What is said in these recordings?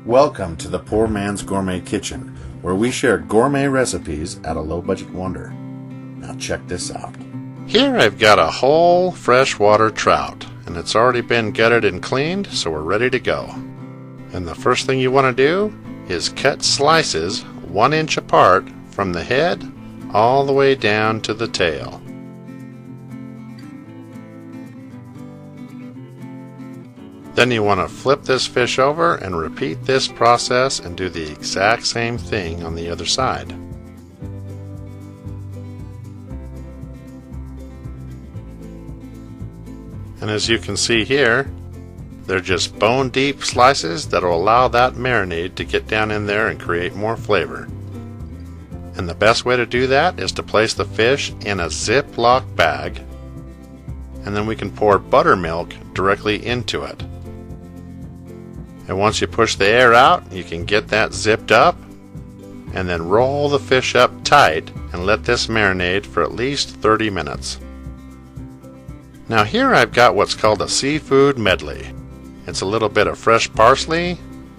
Welcome to the Poor Man's Gourmet Kitchen, where we share gourmet recipes at a low-budget wonder. Now check this out. Here I've got a whole freshwater trout, and it's already been gutted and cleaned, so we're ready to go. And the first thing you want to do is cut slices 1 inch apart from the head all the way down to the tail. Then you want to flip this fish over and repeat this process and do the exact same thing on the other side. And as you can see here, they're just bone deep slices that will allow that marinade to get down in there and create more flavor. And the best way to do that is to place the fish in a Ziploc bag, and then we can pour buttermilk directly into it. And once you push the air out, you can get that zipped up, and then roll the fish up tight and let this marinate for at least 30 minutes. Now here I've got what's called a seafood medley. It's a little bit of fresh parsley,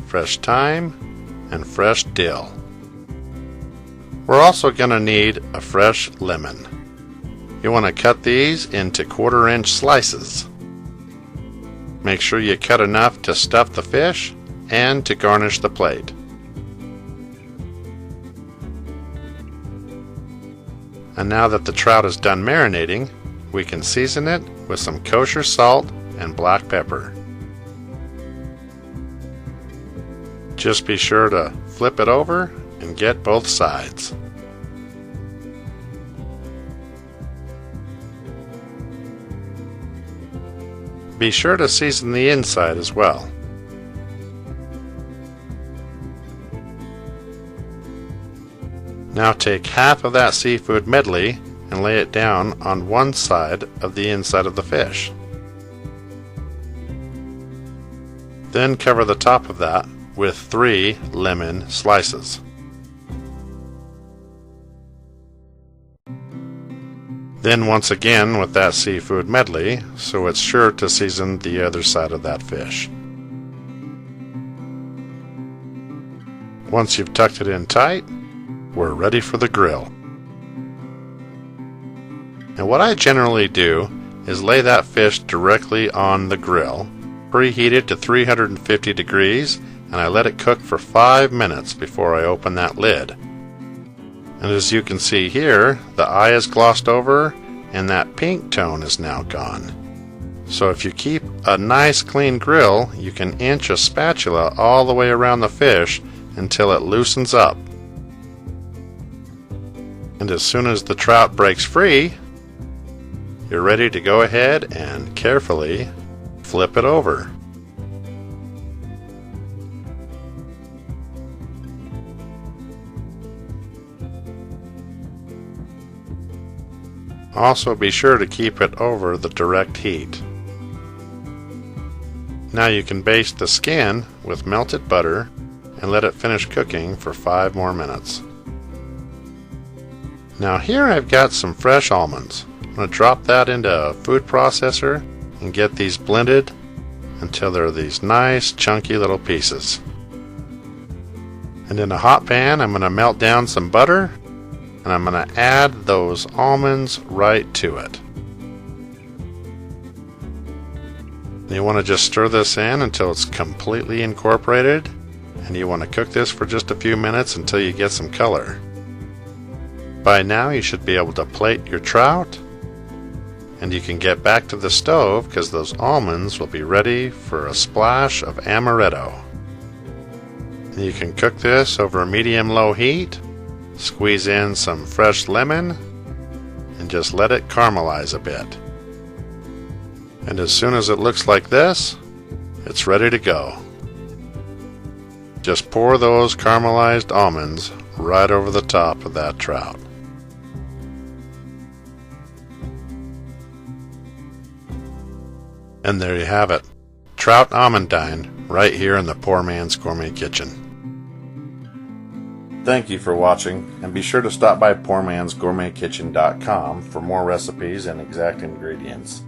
fresh thyme, and fresh dill. We're also going to need a fresh lemon. You want to cut these into 1/4 inch slices. Make sure you cut enough to stuff the fish and to garnish the plate. And now that the trout is done marinating, we can season it with some kosher salt and black pepper. Just be sure to flip it over and get both sides. Be sure to season the inside as well. Now take half of that seafood medley and lay it down on one side of the inside of the fish. Then cover the top of that with 3 lemon slices. Then once again with that seafood medley, so it's sure to season the other side of that fish. Once you've tucked it in tight, we're ready for the grill. And what I generally do is lay that fish directly on the grill, preheat it to 350 degrees, and I let it cook for 5 minutes before I open that lid. And as you can see here, the eye is glossed over and that pink tone is now gone. So if you keep a nice clean grill, you can inch a spatula all the way around the fish until it loosens up. And as soon as the trout breaks free, you're ready to go ahead and carefully flip it over. Also be sure to keep it over the direct heat. Now you can baste the skin with melted butter and let it finish cooking for 5 more minutes. Now here I've got some fresh almonds. I'm going to drop that into a food processor and get these blended until they're these nice chunky little pieces. And in a hot pan I'm going to melt down some butter, and I'm going to add those almonds right to it. And you want to just stir this in until it's completely incorporated, and you want to cook this for just a few minutes until you get some color. By now you should be able to plate your trout, and you can get back to the stove because those almonds will be ready for a splash of amaretto. And you can cook this over a medium-low heat. Squeeze in some fresh lemon and just let it caramelize a bit. And as soon as it looks like this, it's ready to go. Just pour those caramelized almonds right over the top of that trout. And there you have it, Trout Amandine, right here in the Poor Man's Gourmet Kitchen. Thank you for watching, and be sure to stop by PoorMansGourmetKitchen.com for more recipes and exact ingredients.